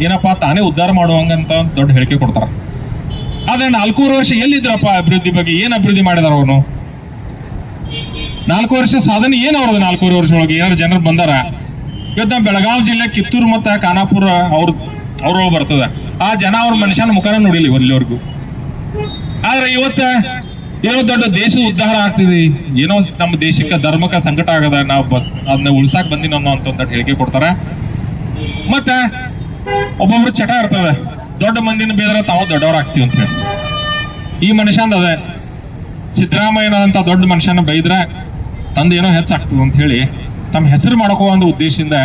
ಏನಪ್ಪಾ ತಾನೇ ಉದ್ಧಾರ ಮಾಡುವಂಗಂತ ದೊಡ್ಡ ಹೇಳಿಕೆ ಕೊಡ್ತಾರ. ಆದ್ರೆ 4 ವರ್ಷ ಎಲ್ಲಿದ್ರಪ್ಪ ಅಭಿವೃದ್ಧಿ ಬಗ್ಗೆ? ಏನ್ ಅಭಿವೃದ್ಧಿ ಮಾಡಿದಾರ ಅವನು? 4 ವರ್ಷ ಸಾಧನೆ ಏನ್ ಅವ್ರದ್ದು? 4 ವರ್ಷ ಒಳಗೆ ಏನಾರು ಜನರು ಬಂದಾರ? ಇವತ್ತು ಬೆಳಗಾವಿ ಜಿಲ್ಲೆ ಕಿತ್ತೂರು ಮತ್ತು ಖಾನಾಪುರ ಅವ್ರೊಳಗೆ ಬರ್ತದ. ಆ ಜನ ಅವ್ರ ಮನುಷ್ಯನ ಮುಖನ ನೋಡಿಲ್ಲ ಇಲ್ಲಿವರೆಗೂ. ಆದ್ರೆ ಇವತ್ತ ಏನೋ ದೊಡ್ಡ ದೇಶ ಉದ್ಧಾರ ಆಗ್ತಿದೆ, ಏನೋ ನಮ್ಮ ದೇಶಕ್ಕೆ ಧರ್ಮಕ್ಕೆ ಸಂಕಟ ಆಗದ, ನಾವು ಅದನ್ನ ಉಳ್ಸಾಕ್ ಬಂದಿನ ಅಂತ ಒಂದು ಹೇಳಿಕೆ ಕೊಡ್ತಾರ. ಮತ್ತೆ ಒಬ್ಬೊಬ್ರು ಚಟ ಇರ್ತದೆ, ದೊಡ್ಡ ಮಂದಿನ ಬೇದ್ರೆ ತಾವು ದೊಡ್ಡವ್ರ ಆಗ್ತೀವಿ ಅಂತ ಹೇಳಿ. ಈ ಮನುಷ್ಯಂದ ಅದ ಸಿದ್ದರಾಮಯ್ಯನ ಅಂತ ದೊಡ್ಡ ಮನುಷ್ಯನ ಬೈದ್ರೆ ತಂದೇನೋ ಹೆಚ್ಚಾಗ್ತದೆ ಅಂತ ಹೇಳಿ ತಮ್ಮ ಹೆಸರು ಮಾಡ್ಕೋ ಒಂದು ಉದ್ದೇಶದಿಂದ